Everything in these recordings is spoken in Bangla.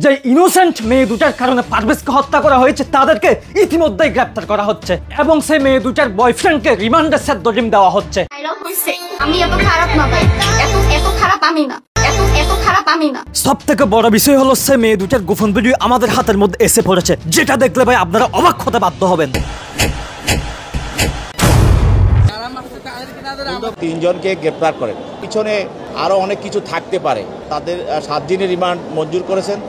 যে ইনোসেন্ট মেয়ে দুটার কারণে পারভেজকে হত্যা করা হয়েছে তাদেরকে ইতিমধ্যেই গ্রেফতার করা হচ্ছে এবং সেই মেয়ে দুটার বয়ফ্রেন্ডকে রিমান্ডে সেদ্দরিম দেওয়া হচ্ছে। আমি এত খারাপ না ভাই, এত খারাপ আমি না, এত খারাপ আমি না। সব থেকে বড় বিষয় হলো সে মেয়ে দুটার গোপন ভিডিও আমাদের হাতের মধ্যে এসে পড়েছে, যেটা দেখলে ভাই আপনারা অবাক হতে বাধ্য হবেন। তিনজনকে গ্রেপ্তার করেন, পিছনে আরো অনেক কিছু থাকতে পারে। তাদের 7 দিনের রিমান্ড মঞ্জুর করেছেন।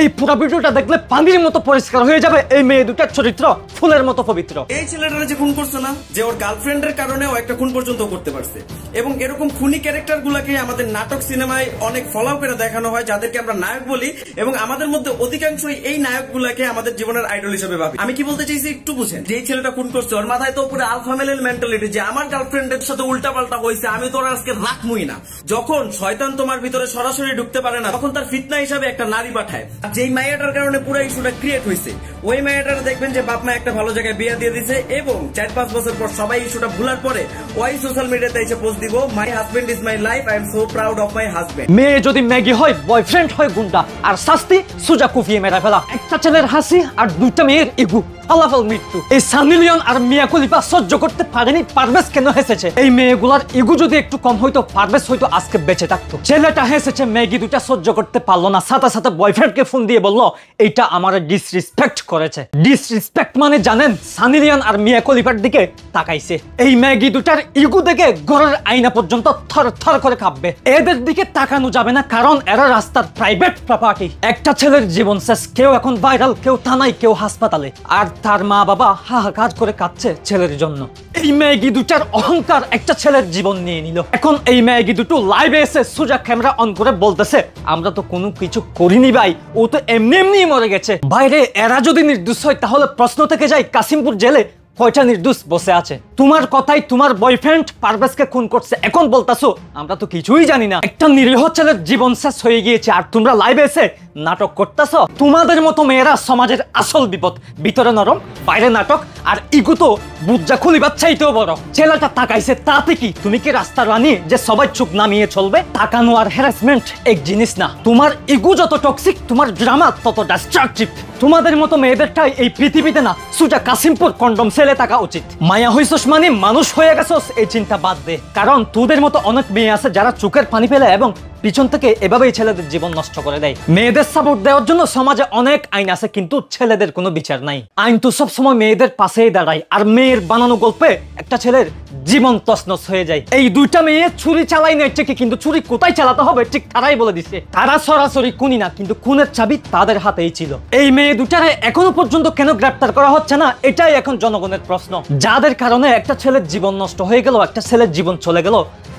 এই পুরো ভিডিওটা দেখলে পানির মতো পরিষ্কার হয়ে যাবে এই মেয়ে দুটার চরিত্র ফুলের মতো পবিত্র। এই ছেলেটারা যে খুন করছে না, যে ওর গার্লফ্রেন্ডের কারণে ও একটা খুন পর্যন্ত করতে পারছে, এবং এরকম খুনি ক্যারেক্টার গুলাকে আমাদের নাটক সিনেমায় অনেক ফলো করে দেখানো হয়, যাদেরকে আমরা নায়ক বলি, এবং আমাদের মধ্যে অধিকাংশই এই নায়ক গুলাকে আমাদের জীবনের আইডল হিসেবে ভাবি। আমি কি বলতে চাইছি একটু বুঝেন। যে ছেলেটা খুন করছে ওর মাথায় তো পুরো আলফা মেলের মেন্টালিটি, যে আমার গার্লফ্রেন্ডের সাথে উল্টা পাল্টা হয়েছে, আমি তোর আজকে রাখমুই না। যখন শয়তান তোমার ভিতরে সরাসরি ঢুকতে পারে না, তখন তার ফিতনা হিসাবে একটা নারী পাঠায়। যেই মাইয়াটার কারণে পুরো ইস্যুটা ক্রিয়েট হয়েছে, ওই মাইয়াটার দেখবেন যে বাপ মা একটা ভালো জায়গায় বিয়ে দিয়ে দিছে, এবং 4-5 বছর পর সবাই ইস্যুটা ভুলার পরে ওই সোশ্যাল মিডিয়াতে এসে পোস্ট দিব, my husband is my life, I am so proud of my husband. মেয়ে যদি ম্যাগি হয়, বয়ফ্রেন্ড হয় গুন্ডা, আর শাস্তি সোজা কুফিয়ে মেরে ফেলা। একটা ছেলের হাসি আর দুটা মেয়ের ইগু, ফলাফল মৃত্যু। এই সানি লিওন আর মিয়া খলিফা সহ্য করতে পারেনি, পারভেজ কেন হেসেছে। এই মেয়েগুলার ইগু যদি একটু কম হইতো, পারভেজ হয়তো আজকে বেঁচে থাকতো। ছেলেটা হেসেছে, ম্যাগি দুটা সহ্য করতে পারলো না, সাথে সাথে বয়ফ্রেন্ডকে ফোন দিয়ে বললো এইটা আমার ডিসরেসপেক্ট করেছে। ডিসরেসপেক্ট মানে জানেন, সানি লিওন আর মিয়া খলিফার দিকে তাকাইছে। এই ম্যাগি দুটার ইগু দেখে ঘরের আয়না পর্যন্ত থর থর করে কাঁপবে। এদের দিকে তাকানো যাবে না, কারণ এরা রাস্তার প্রাইভেট প্রপার্টি। একটা ছেলের জীবন শেষ, কেউ এখন ভাইরাল, কেউ থানায়, কেউ হাসপাতালে, আর তার মা বাবা হাহাকার করে কাঁদছে ছেলের জন্য। এই ম্যাগি দুটার অহংকার একটা ছেলের জীবন নিয়ে নিল। এখন এই ম্যাগি দুটো লাইভে এসে সোজা ক্যামেরা অন করে বলতেছে আমরা তো কোনো কিছু করিনি ভাই, ও তো এমনি এমনি মরে গেছে। বাইরে এরা যদি নির্দোষ হয়, তাহলে প্রশ্ন থেকে যায় কাশিমপুর জেলে কয়টা নির্দোষ বসে আছে? তোমার কথাই তোমার বয়ফ্রেন্ড পারভেজকে খুন করছে, এখন বলতাছো আমরা তো কিছুই জানি না। একটা নিরীহ ছেলের জীবন শেষ হয়ে গিয়েছে, আর তোমরা লাইভে এসে নাটক করতেছো। তোমাদের মতো মেয়েরা সমাজের আসল বিপদ, ভিতরে নরম বাইরে নাটক, আর ইগু তো বুজ্জা খুলি বাচ্চাইতেও বড়। ছেলেটা তাকাইছে, তাতে কি তুমি কি রাস্তা রানী যে সবাই চুপ নামিয়ে চলবে? তাকানো আর হ্যারাসমেন্ট এক জিনিস না। তোমার ইগু যত টক্সিক, তোমার ড্রামা তত ডিস্ট্রাকটিভ। তোমাদের মতো মেয়েদেরটাই এই পৃথিবীতে না, সোজা কাশিমপুর কন্ডম সেলে থাকা উচিত। মায়া হইছস মানে মানুষ হয়ে গেছস, এই চিন্তা বাদ দে। কারণ তোদের মতো অনেক মেয়ে আছে যারা চোখের পানি ফেলে এবং পিছন থেকে এভাবেই ছেলেদের জীবন নষ্ট করে দেয়। মেয়েদের সাপোর্ট দেওয়ার জন্য সমাজে অনেক আইন আছে, কিন্তু ছেলেদের কোনো বিচার নাই। আইন তো সবসময় মেয়েদের পাশেই দাঁড়ায়, আর মেয়ের বানানো গল্পে একটা ছেলের জীবন তছনছ হয়ে যায়। এই দুইটা মেয়ে ছুরি চালাই নাই ঠিকই, কিন্তু ছুরি কোথায় চালাতে হবে ঠিক তারাই বলে দিছে। তারা সরাসরি খুনি না, কিন্তু খুনের চাবি তাদের হাতেই ছিল। এই মেয়ে দুটারে এখনো পর্যন্ত কেন গ্রেপ্তার করা হচ্ছে না, এটাই এখন জনগণের প্রশ্ন। যাদের কারণে একটা ছেলের জীবন নষ্ট হয়ে গেল, একটা ছেলের জীবন চলে গেল,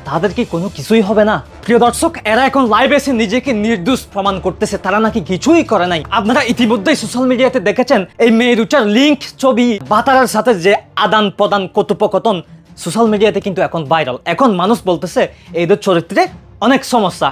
তাদের কি কোনো কিছুই হবে না? প্রিয় দর্শক, এরা এখন লাইভ এসে নিজেকে নির্দোষ প্রমাণ করতেছে, তারা নাকি কিছুই করে নাই। আপনারা ইতিমধ্যেই সোশ্যাল মিডিয়াতে দেখেছেন এই মেয়ে দুটার লিঙ্ক, ছবি, বাতারার সাথে যে আদান প্রদান, কথোপকথন সোশ্যাল মিডিয়াতে কিন্তু এখন ভাইরাল। এখন মানুষ বলতেছে এদের চরিত্রে অনেক সমস্যা।